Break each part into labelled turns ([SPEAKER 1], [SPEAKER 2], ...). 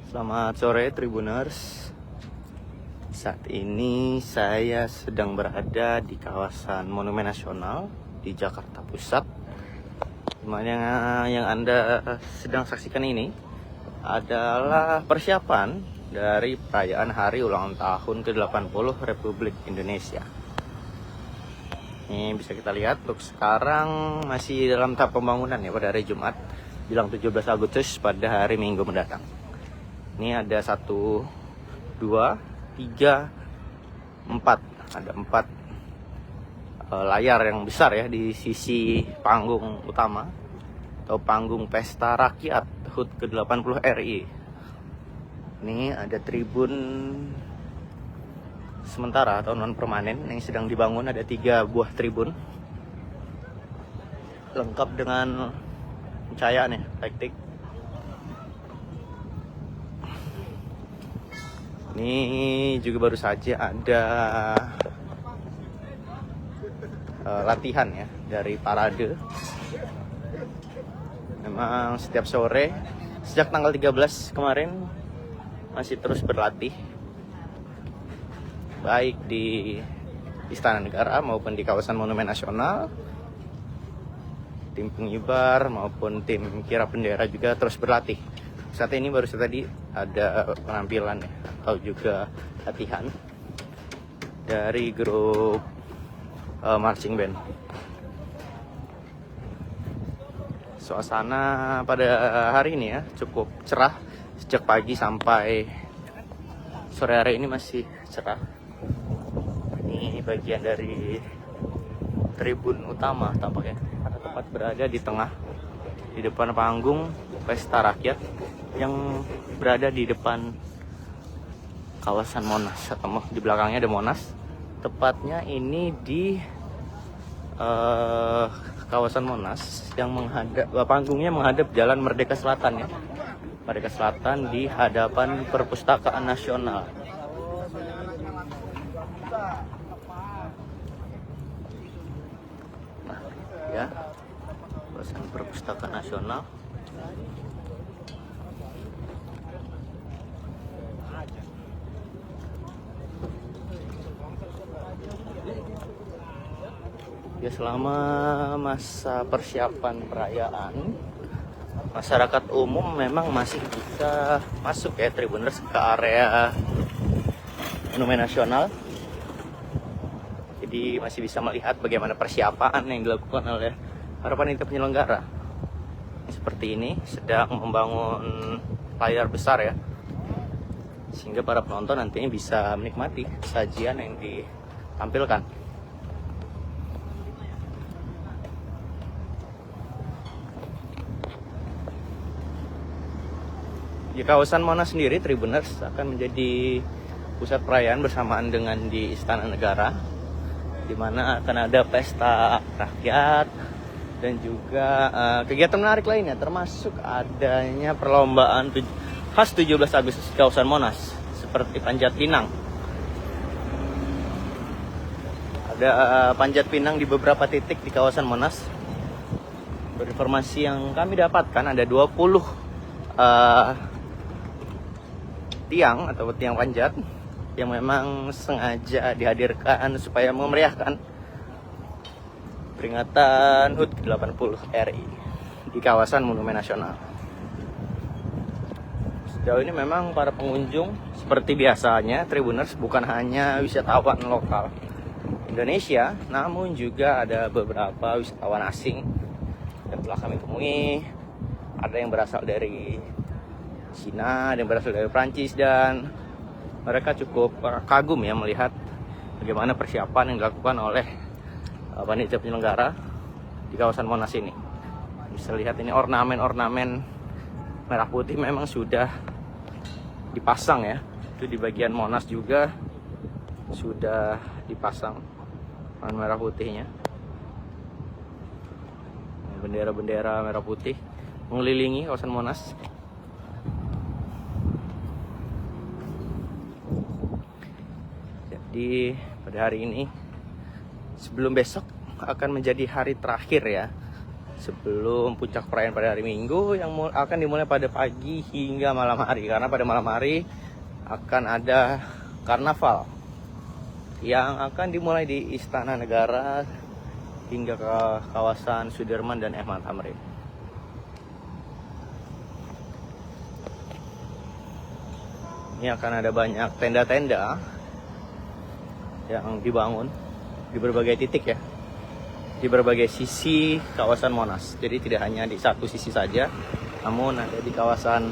[SPEAKER 1] Selamat sore Tribuners. Saat ini saya sedang berada di kawasan Monumen Nasional di Jakarta Pusat. Dimana yang Anda sedang saksikan ini adalah persiapan dari perayaan hari ulang tahun ke-80 Republik Indonesia. Ini bisa kita lihat untuk sekarang masih dalam tahap pembangunan ya pada hari Jumat bilang 17 Agustus pada hari Minggu mendatang. Ini ada 1, 2, 3, 4. Ada 4 layar yang besar ya di sisi panggung utama atau panggung Pesta Rakyat HUT ke-80 RI. Ini ada tribun sementara atau non permanen yang sedang dibangun, ada 3 buah tribun lengkap dengan pencahayaan ya, taktik. Ini juga baru saja ada latihan ya dari parade. Memang setiap sore sejak tanggal 13 kemarin masih terus berlatih, baik di Istana Negara maupun di kawasan Monumen Nasional. Tim pengibar maupun tim kira bendera juga terus berlatih. Saat ini baru tadi ada penampilan ya, atau juga latihan dari grup marching band. Suasana pada hari ini ya cukup cerah, sejak pagi sampai sore hari ini masih cerah. Ini bagian dari tribun utama tampaknya, karena tepat berada di tengah, di depan panggung Pesta Rakyat yang berada di depan kawasan Monas, atau di belakangnya ada Monas. Tepatnya ini di kawasan Monas yang menghadap, panggungnya menghadap Jalan Merdeka Selatan ya. Merdeka Selatan di hadapan Perpustakaan Nasional. Nah, ya. Kawasan Perpustakaan Nasional. Ya, selama masa persiapan perayaan, masyarakat umum memang masih bisa masuk ya Tribuners ke area Monumen Nasional. Jadi masih bisa melihat bagaimana persiapan yang dilakukan oleh para panitia penyelenggara. Seperti ini sedang membangun layar besar ya, sehingga para penonton nantinya bisa menikmati sajian yang ditampilkan. Di kawasan Monas sendiri, Tribuners akan menjadi pusat perayaan bersamaan dengan di Istana Negara, di mana akan ada pesta rakyat dan juga kegiatan menarik lainnya, termasuk adanya perlombaan khas 17 Agustus di kawasan Monas, seperti panjat pinang. Ada panjat pinang di beberapa titik di kawasan Monas. Berinformasi yang kami dapatkan ada 20 tiang atau tiang panjat yang memang sengaja dihadirkan supaya memeriahkan peringatan HUT ke-80 RI di kawasan Monumen Nasional. Sejauh ini memang para pengunjung seperti biasanya Tribuners bukan hanya wisatawan lokal Indonesia, namun juga ada beberapa wisatawan asing yang telah kami temui. Ada yang berasal dari Cina, ada yang berasal dari Prancis, dan mereka cukup kagum ya melihat bagaimana persiapan yang dilakukan oleh panitia penyelenggara di kawasan Monas ini. Bisa lihat ini ornamen-ornamen merah putih memang sudah dipasang ya. Itu di bagian Monas juga sudah dipasang ornamen merah putihnya. Bendera-bendera merah putih mengelilingi kawasan Monas. Jadi pada hari ini, sebelum besok akan menjadi hari terakhir ya sebelum puncak perayaan pada hari Minggu yang akan dimulai pada pagi hingga malam hari, karena pada malam hari akan ada karnaval yang akan dimulai di Istana Negara hingga ke kawasan Sudirman dan Mh Tamrin. Ini akan ada banyak tenda-tenda yang dibangun di berbagai titik ya, di berbagai sisi kawasan Monas. Jadi tidak hanya di satu sisi saja, namun ada di kawasan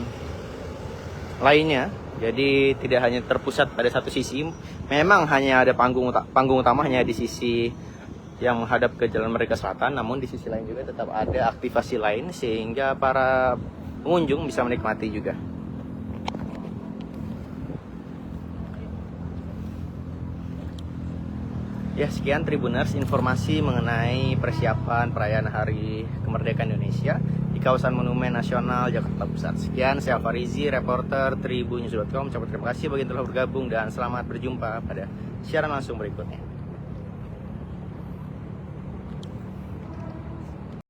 [SPEAKER 1] lainnya. Jadi tidak hanya terpusat pada satu sisi. Memang hanya ada panggung utama hanya di sisi yang menghadap ke Jalan Merdeka Selatan, namun di sisi lain juga tetap ada aktivasi lain sehingga para pengunjung bisa menikmati juga. Ya, sekian Tribuners informasi mengenai persiapan perayaan Hari Kemerdekaan Indonesia di kawasan Monumen Nasional Jakarta Pusat. Sekian, saya Farizi, reporter tribunnews.com. Terima kasih bagi yang telah bergabung dan selamat berjumpa pada siaran langsung berikutnya.